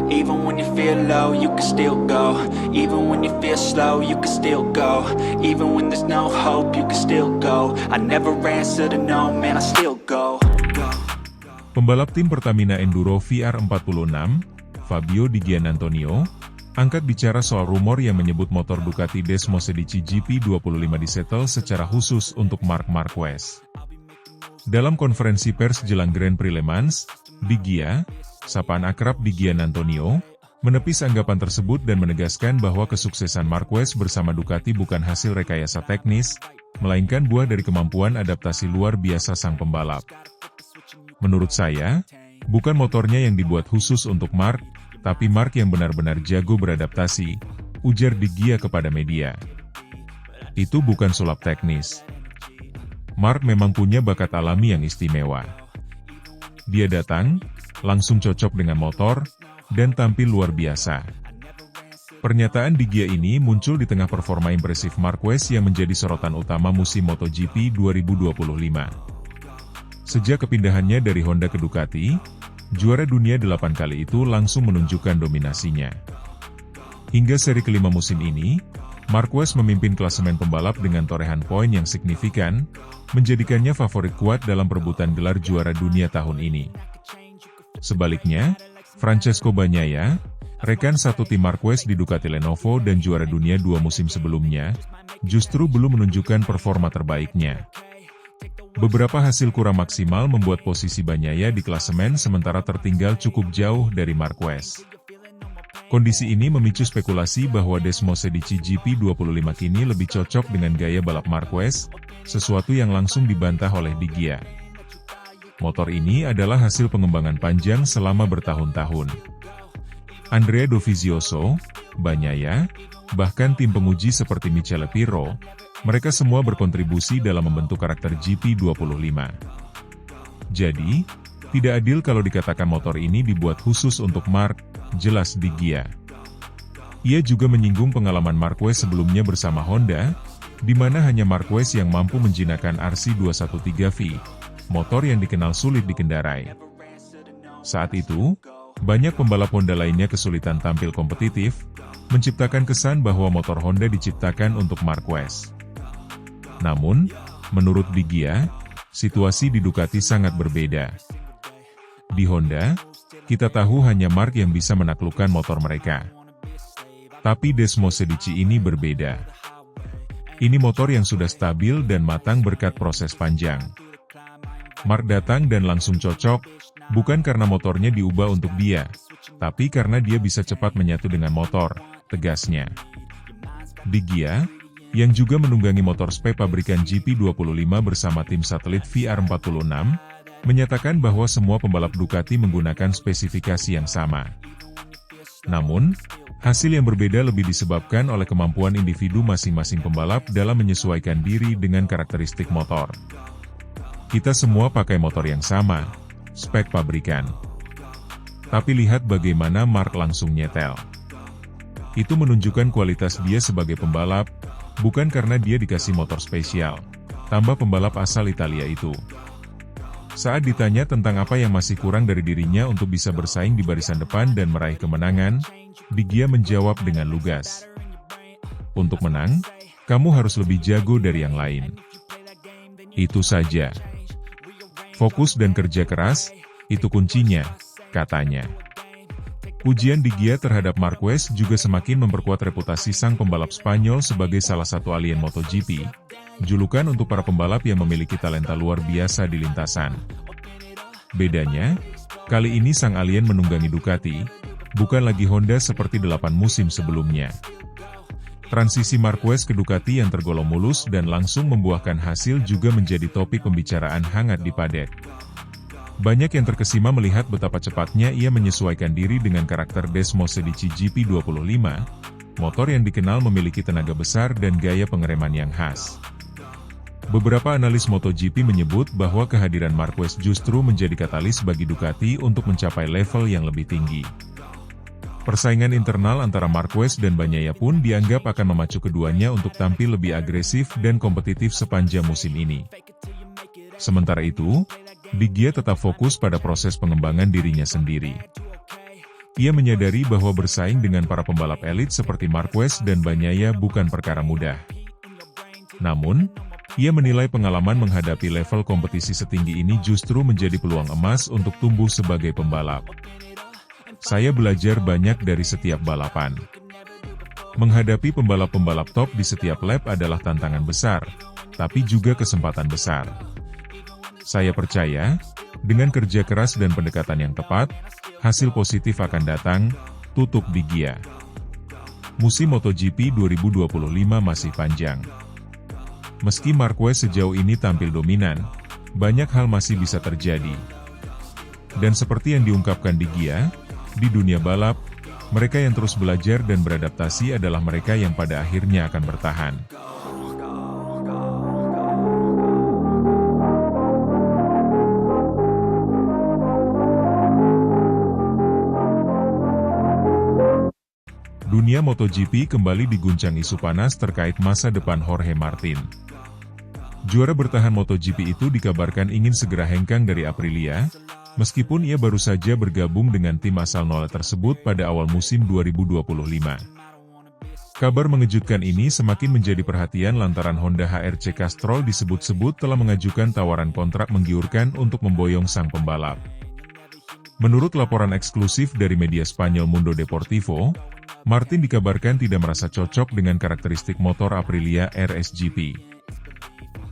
Even when you feel low, you can still go. Even when you feel slow, you can still go. Even when there's no hope, you can still go. I never answer to no, man, I still go. Pembalap tim Pertamina Enduro VR46, Fabio Di Giannantonio, angkat bicara soal rumor yang menyebut motor Ducati Desmosedici GP25 disetel secara khusus untuk Marc Marquez. Dalam konferensi pers jelang Grand Prix Le Mans, Di Gia, sapaan akrab Di Giannantonio, menepis anggapan tersebut dan menegaskan bahwa kesuksesan Marquez bersama Ducati bukan hasil rekayasa teknis, melainkan buah dari kemampuan adaptasi luar biasa sang pembalap. Menurut saya, bukan motornya yang dibuat khusus untuk Marc, tapi Marc yang benar-benar jago beradaptasi, ujar Di Gia kepada media. Itu bukan sulap teknis. Marc memang punya bakat alami yang istimewa. Dia datang, langsung cocok dengan motor, dan tampil luar biasa. Pernyataan Di Gia ini muncul di tengah performa impresif Marquez yang menjadi sorotan utama musim MotoGP 2025. Sejak kepindahannya dari Honda ke Ducati, juara dunia 8 kali itu langsung menunjukkan dominasinya. Hingga seri kelima musim ini, Marquez memimpin klasemen pembalap dengan torehan poin yang signifikan, menjadikannya favorit kuat dalam perebutan gelar juara dunia tahun ini. Sebaliknya, Francesco Bagnaia, rekan satu tim Marquez di Ducati Lenovo dan juara dunia 2 musim sebelumnya, justru belum menunjukkan performa terbaiknya. Beberapa hasil kurang maksimal membuat posisi Bagnaia di klasemen sementara tertinggal cukup jauh dari Marquez. Kondisi ini memicu spekulasi bahwa Desmosedici GP25 kini lebih cocok dengan gaya balap Marquez, sesuatu yang langsung dibantah oleh Di Gia. Motor ini adalah hasil pengembangan panjang selama bertahun-tahun. Andrea Dovizioso, Bagnaia, bahkan tim penguji seperti Michele Pirro, mereka semua berkontribusi dalam membentuk karakter GP25. Jadi, tidak adil kalau dikatakan motor ini dibuat khusus untuk Marc, jelas Di Gia. Ia juga menyinggung pengalaman Marquez sebelumnya bersama Honda, di mana hanya Marquez yang mampu menjinakkan RC213V, motor yang dikenal sulit dikendarai. Saat itu, banyak pembalap Honda lainnya kesulitan tampil kompetitif, menciptakan kesan bahwa motor Honda diciptakan untuk Marquez. Namun, menurut Di Gia, situasi di Ducati sangat berbeda. Di Honda, kita tahu hanya Marc yang bisa menaklukkan motor mereka. Tapi Desmosedici ini berbeda. Ini motor yang sudah stabil dan matang berkat proses panjang. Marc datang dan langsung cocok, bukan karena motornya diubah untuk dia, tapi karena dia bisa cepat menyatu dengan motor, tegasnya. Di Gia, yang juga menunggangi motor spek pabrikan GP25 bersama tim satelit VR46, menyatakan bahwa semua pembalap Ducati menggunakan spesifikasi yang sama. Namun, hasil yang berbeda lebih disebabkan oleh kemampuan individu masing-masing pembalap dalam menyesuaikan diri dengan karakteristik motor. Kita semua pakai motor yang sama, spek pabrikan. Tapi lihat bagaimana Marc langsung nyetel. Itu menunjukkan kualitas dia sebagai pembalap, bukan karena dia dikasih motor spesial, tambah pembalap asal Italia itu. Saat ditanya tentang apa yang masih kurang dari dirinya untuk bisa bersaing di barisan depan dan meraih kemenangan, Di Gia menjawab dengan lugas. Untuk menang, kamu harus lebih jago dari yang lain. Itu saja. Fokus dan kerja keras, itu kuncinya, katanya. Pujian Di Gia terhadap Marquez juga semakin memperkuat reputasi sang pembalap Spanyol sebagai salah satu alien MotoGP, julukan untuk para pembalap yang memiliki talenta luar biasa di lintasan. Bedanya, kali ini sang alien menunggangi Ducati, bukan lagi Honda seperti 8 musim sebelumnya. Transisi Marquez ke Ducati yang tergolong mulus dan langsung membuahkan hasil juga menjadi topik pembicaraan hangat di paddock. Banyak yang terkesima melihat betapa cepatnya ia menyesuaikan diri dengan karakter Desmosedici GP25, motor yang dikenal memiliki tenaga besar dan gaya pengereman yang khas. Beberapa analis MotoGP menyebut bahwa kehadiran Marquez justru menjadi katalis bagi Ducati untuk mencapai level yang lebih tinggi. Persaingan internal antara Marquez dan Bagnaia pun dianggap akan memacu keduanya untuk tampil lebih agresif dan kompetitif sepanjang musim ini. Sementara itu, Di Gia tetap fokus pada proses pengembangan dirinya sendiri. Ia menyadari bahwa bersaing dengan para pembalap elit seperti Marquez dan Bagnaia bukan perkara mudah. Namun, ia menilai pengalaman menghadapi level kompetisi setinggi ini justru menjadi peluang emas untuk tumbuh sebagai pembalap. Saya belajar banyak dari setiap balapan. Menghadapi pembalap-pembalap top di setiap lap adalah tantangan besar, tapi juga kesempatan besar. Saya percaya, dengan kerja keras dan pendekatan yang tepat, hasil positif akan datang, tutup di Gia. Musim MotoGP 2025 masih panjang. Meski Marquez sejauh ini tampil dominan, banyak hal masih bisa terjadi. Dan seperti yang diungkapkan di Gia, di dunia balap, mereka yang terus belajar dan beradaptasi adalah mereka yang pada akhirnya akan bertahan. Dunia MotoGP kembali diguncang isu panas terkait masa depan Jorge Martin. Juara bertahan MotoGP itu dikabarkan ingin segera hengkang dari Aprilia, meskipun ia baru saja bergabung dengan tim asal nol tersebut pada awal musim 2025. Kabar mengejutkan ini semakin menjadi perhatian lantaran Honda HRC Castrol disebut-sebut telah mengajukan tawaran kontrak menggiurkan untuk memboyong sang pembalap. Menurut laporan eksklusif dari media Spanyol Mundo Deportivo, Martin dikabarkan tidak merasa cocok dengan karakteristik motor Aprilia RSGP.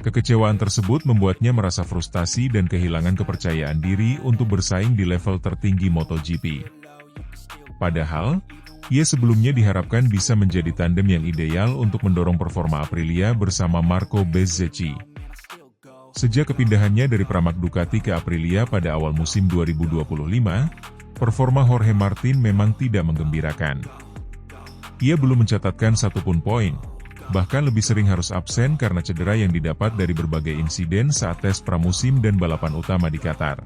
Kekecewaan tersebut membuatnya merasa frustasi dan kehilangan kepercayaan diri untuk bersaing di level tertinggi MotoGP. Padahal, ia sebelumnya diharapkan bisa menjadi tandem yang ideal untuk mendorong performa Aprilia bersama Marco Bezzecchi. Sejak kepindahannya dari Pramac Ducati ke Aprilia pada awal musim 2025, performa Jorge Martin memang tidak menggembirakan. Ia belum mencatatkan satupun poin, bahkan lebih sering harus absen karena cedera yang didapat dari berbagai insiden saat tes pramusim dan balapan utama di Qatar.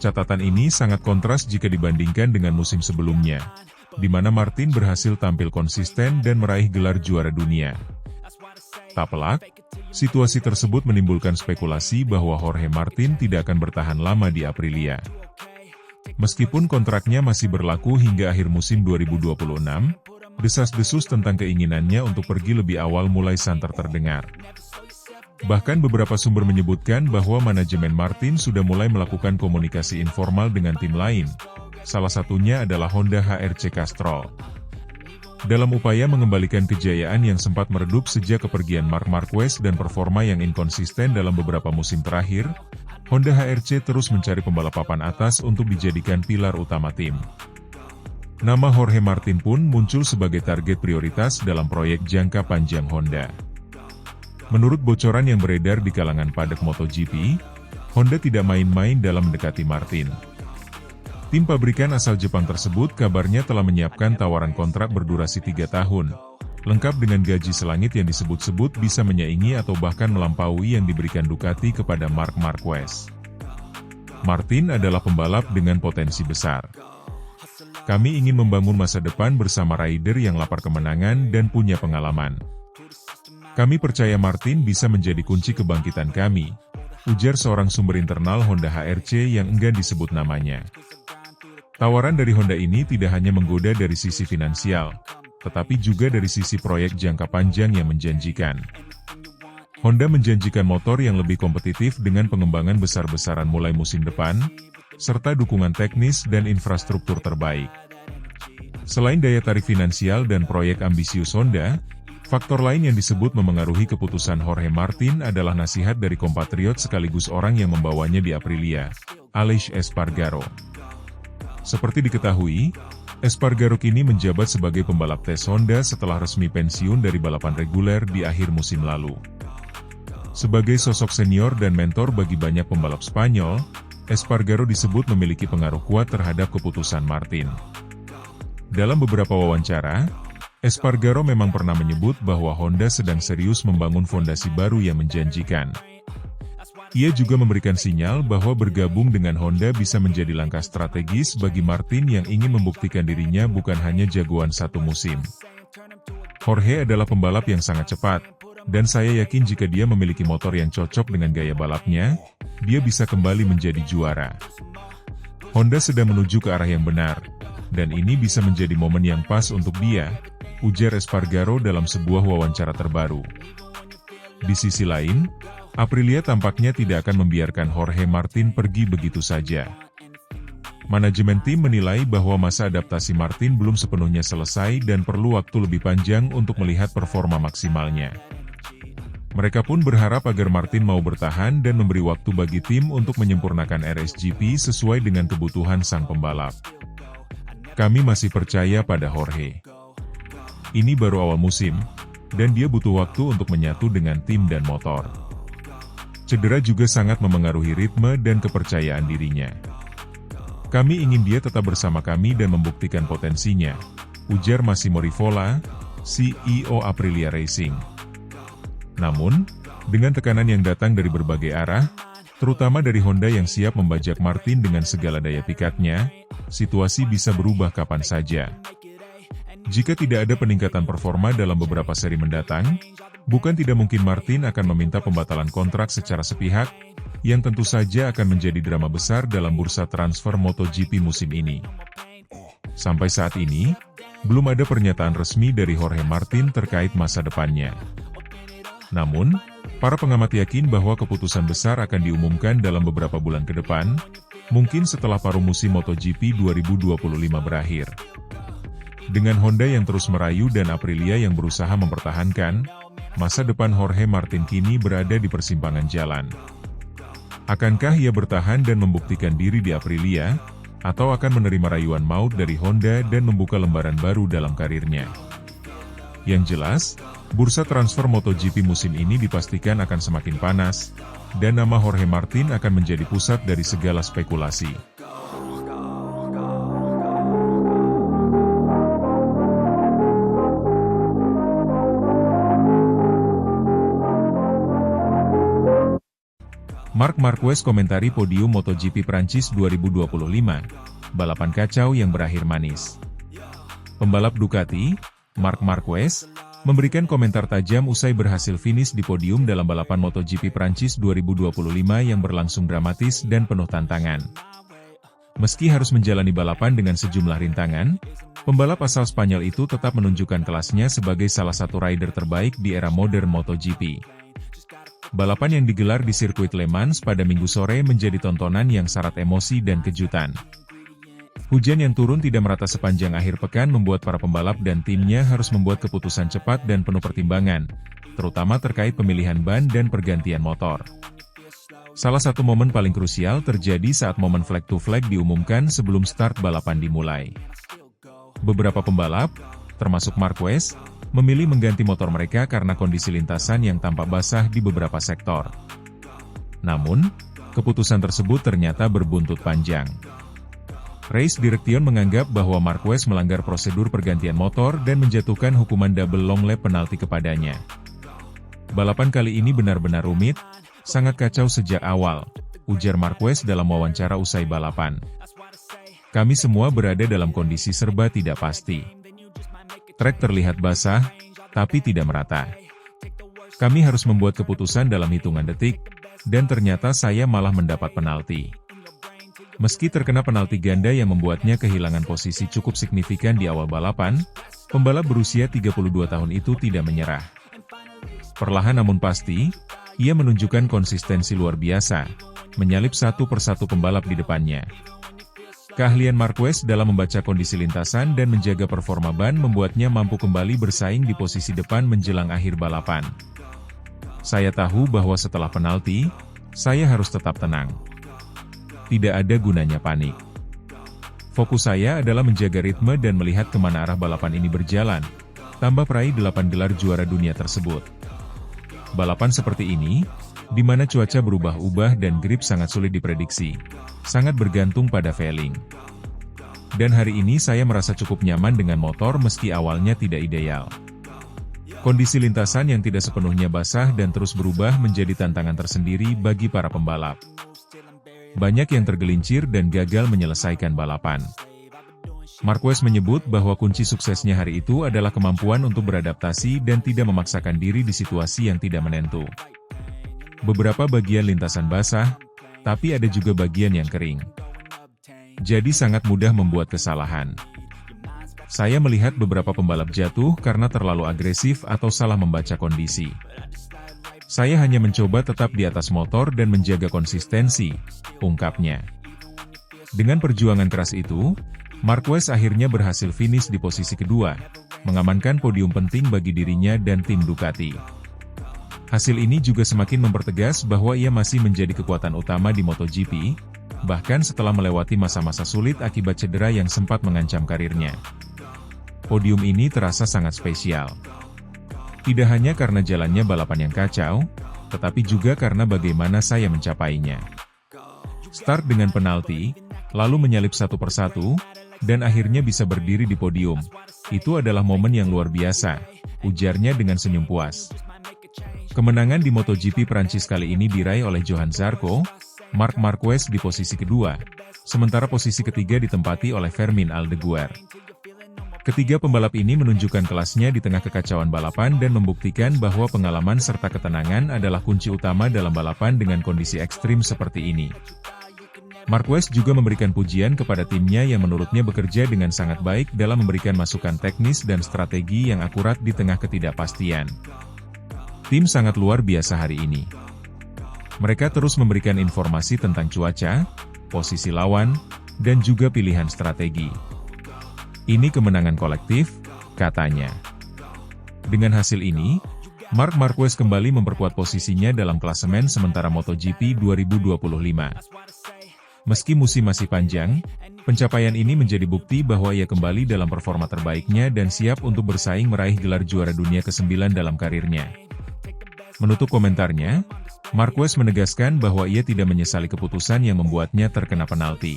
Catatan ini sangat kontras jika dibandingkan dengan musim sebelumnya, di mana Martin berhasil tampil konsisten dan meraih gelar juara dunia. Tak pelak, situasi tersebut menimbulkan spekulasi bahwa Jorge Martin tidak akan bertahan lama di Aprilia. Meskipun kontraknya masih berlaku hingga akhir musim 2026, desas-desus tentang keinginannya untuk pergi lebih awal mulai santer terdengar. Bahkan beberapa sumber menyebutkan bahwa manajemen Martin sudah mulai melakukan komunikasi informal dengan tim lain, salah satunya adalah Honda HRC Castrol. Dalam upaya mengembalikan kejayaan yang sempat meredup sejak kepergian Marc Marquez dan performa yang inkonsisten dalam beberapa musim terakhir, Honda HRC terus mencari pembalap papan atas untuk dijadikan pilar utama tim. Nama Jorge Martin pun muncul sebagai target prioritas dalam proyek jangka panjang Honda. Menurut bocoran yang beredar di kalangan padek MotoGP, Honda tidak main-main dalam mendekati Martin. Tim pabrikan asal Jepang tersebut kabarnya telah menyiapkan tawaran kontrak berdurasi 3 tahun, lengkap dengan gaji selangit yang disebut-sebut bisa menyaingi atau bahkan melampaui yang diberikan Ducati kepada Marc Marquez. Martin adalah pembalap dengan potensi besar. Kami ingin membangun masa depan bersama rider yang lapar kemenangan dan punya pengalaman. Kami percaya Martin bisa menjadi kunci kebangkitan kami, ujar seorang sumber internal Honda HRC yang enggan disebut namanya. Tawaran dari Honda ini tidak hanya menggoda dari sisi finansial, tetapi juga dari sisi proyek jangka panjang yang menjanjikan. Honda menjanjikan motor yang lebih kompetitif dengan pengembangan besar-besaran mulai musim depan, serta dukungan teknis dan infrastruktur terbaik. Selain daya tarik finansial dan proyek ambisius Honda, faktor lain yang disebut memengaruhi keputusan Jorge Martin adalah nasihat dari kompatriot sekaligus orang yang membawanya di Aprilia, Aleix Espargaro. Seperti diketahui, Espargaro kini menjabat sebagai pembalap tes Honda setelah resmi pensiun dari balapan reguler di akhir musim lalu. Sebagai sosok senior dan mentor bagi banyak pembalap Spanyol, Espargaro disebut memiliki pengaruh kuat terhadap keputusan Martin. Dalam beberapa wawancara, Espargaro memang pernah menyebut bahwa Honda sedang serius membangun fondasi baru yang menjanjikan. Ia juga memberikan sinyal bahwa bergabung dengan Honda bisa menjadi langkah strategis bagi Martin yang ingin membuktikan dirinya bukan hanya jagoan satu musim. Jorge adalah pembalap yang sangat cepat, dan saya yakin jika dia memiliki motor yang cocok dengan gaya balapnya, dia bisa kembali menjadi juara. Honda sedang menuju ke arah yang benar, Dan ini bisa menjadi momen yang pas untuk dia, ujar Espargaro dalam sebuah wawancara terbaru. Di sisi lain, Aprilia tampaknya tidak akan membiarkan Jorge Martin pergi begitu saja. Manajemen tim menilai bahwa masa adaptasi Martin belum sepenuhnya selesai dan perlu waktu lebih panjang untuk melihat performa maksimalnya. Mereka pun berharap agar Martin mau bertahan dan memberi waktu bagi tim untuk menyempurnakan RSGP sesuai dengan kebutuhan sang pembalap. Kami masih percaya pada Jorge. Ini baru awal musim, dan dia butuh waktu untuk menyatu dengan tim dan motor. Cedera juga sangat memengaruhi ritme dan kepercayaan dirinya. Kami ingin dia tetap bersama kami dan membuktikan potensinya, ujar Massimo Rivola, CEO Aprilia Racing. Namun, dengan tekanan yang datang dari berbagai arah, terutama dari Honda yang siap membajak Martin dengan segala daya pikatnya, situasi bisa berubah kapan saja. Jika tidak ada peningkatan performa dalam beberapa seri mendatang, bukan tidak mungkin Martin akan meminta pembatalan kontrak secara sepihak, yang tentu saja akan menjadi drama besar dalam bursa transfer MotoGP musim ini. Sampai saat ini, belum ada pernyataan resmi dari Jorge Martin terkait masa depannya. Namun, para pengamat yakin bahwa keputusan besar akan diumumkan dalam beberapa bulan ke depan, mungkin setelah paruh musim MotoGP 2025 berakhir. Dengan Honda yang terus merayu dan Aprilia yang berusaha mempertahankan, masa depan Jorge Martin kini berada di persimpangan jalan. Akankah ia bertahan dan membuktikan diri di Aprilia, atau akan menerima rayuan maut dari Honda dan membuka lembaran baru dalam karirnya? Yang jelas, bursa transfer MotoGP musim ini dipastikan akan semakin panas, dan nama Jorge Martin akan menjadi pusat dari segala spekulasi. Marc Marquez komentari podium MotoGP Prancis 2025, balapan kacau yang berakhir manis. Pembalap Ducati, Marc Marquez, memberikan komentar tajam usai berhasil finish di podium dalam balapan MotoGP Prancis 2025 yang berlangsung dramatis dan penuh tantangan. Meski harus menjalani balapan dengan sejumlah rintangan, pembalap asal Spanyol itu tetap menunjukkan kelasnya sebagai salah satu rider terbaik di era modern MotoGP. Balapan yang digelar di sirkuit Le Mans pada Minggu sore menjadi tontonan yang syarat emosi dan kejutan. Hujan yang turun tidak merata sepanjang akhir pekan membuat para pembalap dan timnya harus membuat keputusan cepat dan penuh pertimbangan, terutama terkait pemilihan ban dan pergantian motor. Salah satu momen paling krusial terjadi saat momen flag to flag diumumkan sebelum start balapan dimulai. Beberapa pembalap, termasuk Marquez, memilih mengganti motor mereka karena kondisi lintasan yang tampak basah di beberapa sektor. Namun, keputusan tersebut ternyata berbuntut panjang. Race Direction menganggap bahwa Marquez melanggar prosedur pergantian motor dan menjatuhkan hukuman double long lap penalti kepadanya. Balapan kali ini benar-benar rumit, sangat kacau sejak awal, ujar Marquez dalam wawancara usai balapan. Kami semua berada dalam kondisi serba tidak pasti. Trek terlihat basah, tapi tidak merata. Kami harus membuat keputusan dalam hitungan detik, dan ternyata saya malah mendapat penalti. Meski terkena penalti ganda yang membuatnya kehilangan posisi cukup signifikan di awal balapan, pembalap berusia 32 tahun itu tidak menyerah. Perlahan namun pasti, ia menunjukkan konsistensi luar biasa, menyalip satu persatu pembalap di depannya. Keahlian Marquez dalam membaca kondisi lintasan dan menjaga performa ban membuatnya mampu kembali bersaing di posisi depan menjelang akhir balapan. Saya tahu bahwa setelah penalti, saya harus tetap tenang. Tidak ada gunanya panik. Fokus saya adalah menjaga ritme dan melihat kemana arah balapan ini berjalan, tambah peraih 8 gelar juara dunia tersebut. Balapan seperti ini, di mana cuaca berubah-ubah dan grip sangat sulit diprediksi, sangat bergantung pada failing. Dan hari ini saya merasa cukup nyaman dengan motor meski awalnya tidak ideal. Kondisi lintasan yang tidak sepenuhnya basah dan terus berubah menjadi tantangan tersendiri bagi para pembalap. Banyak yang tergelincir dan gagal menyelesaikan balapan. Marquez menyebut bahwa kunci suksesnya hari itu adalah kemampuan untuk beradaptasi dan tidak memaksakan diri di situasi yang tidak menentu. Beberapa bagian lintasan basah, tapi ada juga bagian yang kering. Jadi sangat mudah membuat kesalahan. Saya melihat beberapa pembalap jatuh karena terlalu agresif atau salah membaca kondisi. Saya hanya mencoba tetap di atas motor dan menjaga konsistensi, ungkapnya. Dengan perjuangan keras itu, Marquez akhirnya berhasil finish di posisi kedua, mengamankan podium penting bagi dirinya dan tim Ducati. Hasil ini juga semakin mempertegas bahwa ia masih menjadi kekuatan utama di MotoGP, bahkan setelah melewati masa-masa sulit akibat cedera yang sempat mengancam karirnya. Podium ini terasa sangat spesial. Tidak hanya karena jalannya balapan yang kacau, tetapi juga karena bagaimana saya mencapainya. Start dengan penalti, lalu menyalip satu persatu, dan akhirnya bisa berdiri di podium. Itu adalah momen yang luar biasa, ujarnya dengan senyum puas. Kemenangan di MotoGP Prancis kali ini diraih oleh Johann Zarco, Marc Marquez di posisi kedua, sementara posisi ketiga ditempati oleh Fermin Aldeguer. Ketiga pembalap ini menunjukkan kelasnya di tengah kekacauan balapan dan membuktikan bahwa pengalaman serta ketenangan adalah kunci utama dalam balapan dengan kondisi ekstrim seperti ini. Marquez juga memberikan pujian kepada timnya yang menurutnya bekerja dengan sangat baik dalam memberikan masukan teknis dan strategi yang akurat di tengah ketidakpastian. Tim sangat luar biasa hari ini. Mereka terus memberikan informasi tentang cuaca, posisi lawan, dan juga pilihan strategi. Ini kemenangan kolektif, katanya. Dengan hasil ini, Marc Marquez kembali memperkuat posisinya dalam klasemen sementara MotoGP 2025. Meski musim masih panjang, pencapaian ini menjadi bukti bahwa ia kembali dalam performa terbaiknya dan siap untuk bersaing meraih gelar juara dunia ke-9 dalam karirnya. Menutup komentarnya, Marquez menegaskan bahwa ia tidak menyesali keputusan yang membuatnya terkena penalti.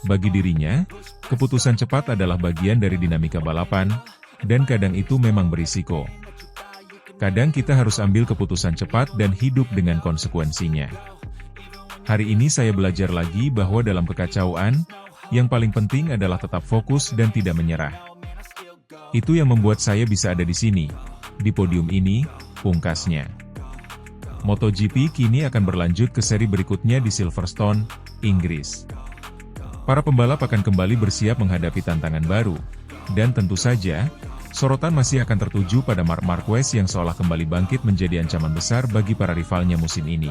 Bagi dirinya, keputusan cepat adalah bagian dari dinamika balapan, dan kadang itu memang berisiko. Kadang kita harus ambil keputusan cepat dan hidup dengan konsekuensinya. Hari ini saya belajar lagi bahwa dalam kekacauan, yang paling penting adalah tetap fokus dan tidak menyerah. Itu yang membuat saya bisa ada di sini, di podium ini, pungkasnya. MotoGP kini akan berlanjut ke seri berikutnya di Silverstone, Inggris. Para pembalap akan kembali bersiap menghadapi tantangan baru, dan tentu saja, sorotan masih akan tertuju pada Marc Marquez yang seolah kembali bangkit menjadi ancaman besar bagi para rivalnya musim ini.